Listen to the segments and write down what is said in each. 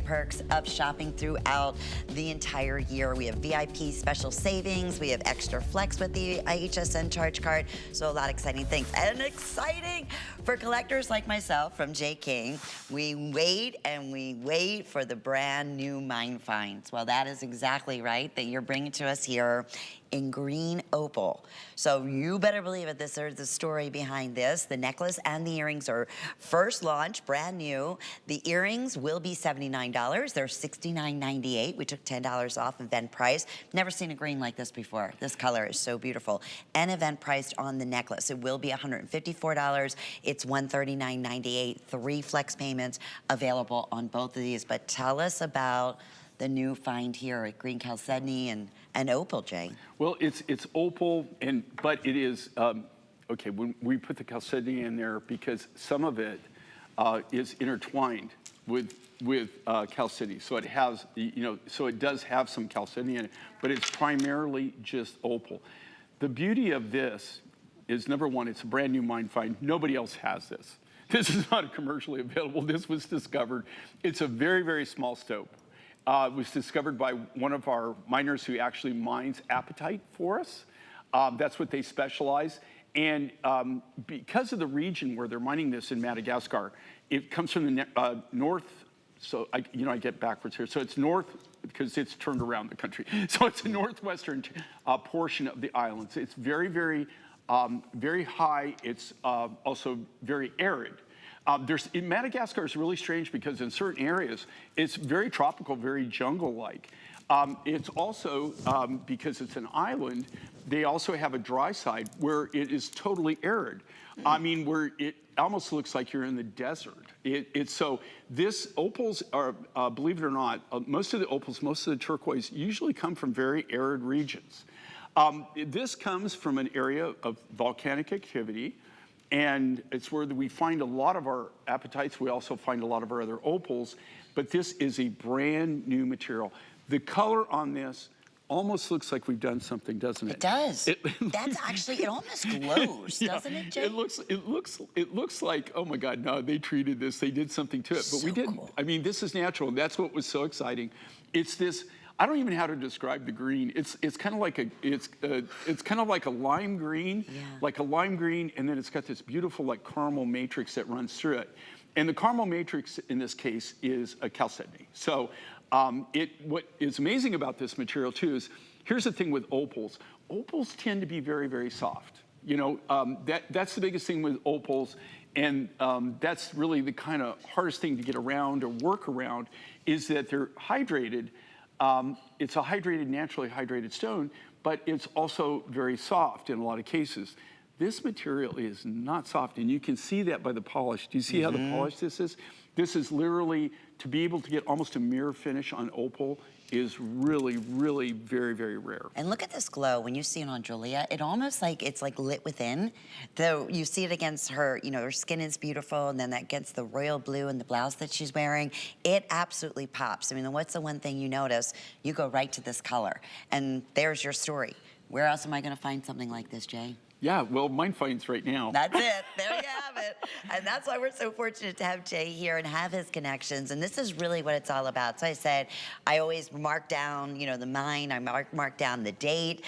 Perks of shopping throughout the entire year. We have VIP special savings. We have extra flex with the HSN charge card. So a lot of exciting things. And exciting for collectors like myself from J. King. We wait and we wait for the brand new mine finds. Well, that is exactly right that you're bringing to us here in green opal. So you better believe it, there's a story behind this. The necklace and the earrings are first launch, brand new. The earrings will be $79. They're $69.98. We took $10 off event price. Never seen a green like this before. This color is so beautiful. And event priced on the necklace. It will be $154. It's $139.98. 3 flex payments available on both of these. But tell us about the new find here at Green Chalcedony and opal, Jay. Well, it's opal, but it is, okay, when we put the chalcedony in there because some of it is intertwined with chalcedony. So it has, so it does have some chalcedony in it, but it's primarily just opal. The beauty of this is, number one, it's a brand new mine find. Nobody else has this. This is not commercially available. This was discovered. It's a very, very small stope. It was discovered by one of our miners who actually mines apatite for us. That's what they specialize. And because of the region where they're mining this in Madagascar, it comes from the north. So I get backwards here. So it's north because it's turned around the country. So it's the northwestern portion of the islands. It's very, very, very high. It's also very arid. In Madagascar is really strange because in certain areas, it's very tropical, very jungle-like. It's also, because it's an island, they also have a dry side where it is totally arid. I mean, where it almost looks like you're in the desert. So this opals are, believe it or not, most of the opals, most of the turquoise usually come from very arid regions. This comes from an area of volcanic activity. And it's where we find a lot of our apatites. We also find a lot of our other opals, but this is a brand new material. The color on this almost looks like we've done something, doesn't it? It does. That's actually, it almost glows, yeah, doesn't it, Jay? It looks like, oh my God, no, they treated this, they did something to it, but we didn't. Cool. I mean, this is natural, and that's what was so exciting. It's this, I don't even know how to describe the green. It's kind of like it's kind of like a lime green, yeah, like a lime green, and then it's got this beautiful like caramel matrix that runs through it. And the caramel matrix in this case is a chalcedony. So what is amazing about this material too is, here's the thing with opals. Opals tend to be very, very soft. That's the biggest thing with opals. And that's really the kind of hardest thing to get around or work around, is that they're hydrated. It's a hydrated, naturally hydrated stone, but it's also very soft in a lot of cases. This material is not soft, and you can see that by the polish. Do you see how the polish this is? This is literally, to be able to get almost a mirror finish on opal is really, really very, very rare. And look at this glow. When you see it on Julia, it almost like it's like lit within. Though you see it against her, her skin is beautiful, and then that gets the royal blue and the blouse that she's wearing. It absolutely pops. I mean, what's the one thing you notice? You go right to this color, and there's your story. Where else am I gonna find something like this, Jay? Yeah, well, mine finds right now. That's it. There you have it. And that's why we're so fortunate to have Jay here and have his connections. And this is really what it's all about. So I said, I always mark down, the mine. I mark down the date.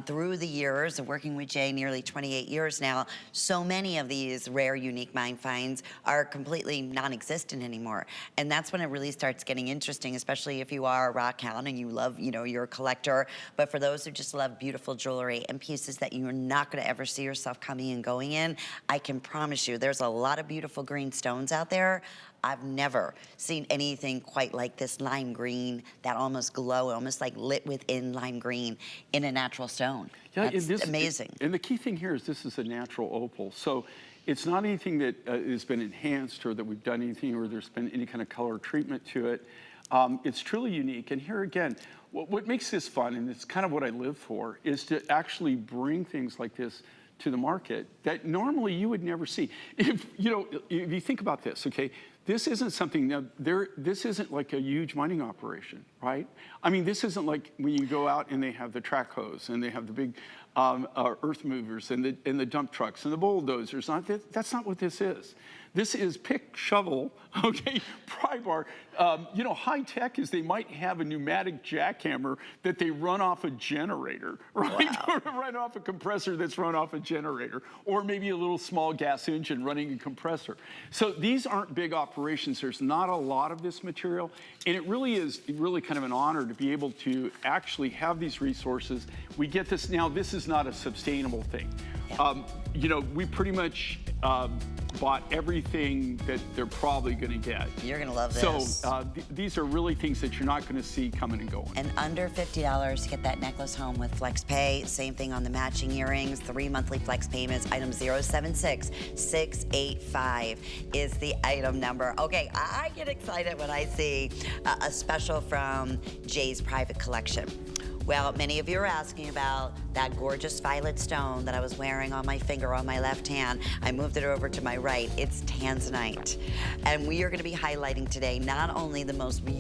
Through the years of working with Jay, nearly 28 years now, so many of these rare, unique mine finds are completely non-existent anymore. And that's when it really starts getting interesting, especially if you are a rock hound and you love, you're a collector. But for those who just love beautiful jewelry and pieces that you're not going to ever see yourself coming and going in, I can promise you there's a lot of beautiful green stones out there. I've never seen anything quite like this lime green, that almost glow, almost like lit within lime green in a natural stone. Yeah, that's amazing. And the key thing here is this is a natural opal. So it's not anything that has been enhanced or that we've done anything or there's been any kind of color treatment to it. It's truly unique. And here again, what makes this fun, and it's kind of what I live for, is to actually bring things like this to the market that normally you would never see. If you think about this, okay, this isn't something, now this isn't like a huge mining operation, right? I mean, this isn't like when you go out and they have the track hose and they have the big earth movers and the dump trucks and the bulldozers. That's not what this is. This is pick, shovel, okay, pry bar, You know, high tech is they might have a pneumatic jackhammer that they run off a generator, right? Wow. Or run off a compressor that's run off a generator, or maybe a little small gas engine running a compressor. So these aren't big operations. There's not a lot of this material, and it really is kind of an honor to be able to actually have these resources. We get this now. This is not a sustainable thing. Yeah. You know, we pretty much bought everything that they're probably going to get. You're going to love this. So these are really things that you're not going to see coming and going. And under $50 to get that necklace home with flex pay. Same thing on the matching earrings, 3 monthly flex payments. Item 076685 is the item number. Okay, I get excited when I see a special from Jay's private collection. Well, many of you are asking about that gorgeous violet stone that I was wearing on my finger on my left hand. I moved it over to my right. It's tanzanite. And we are going to be highlighting today not only the most beautiful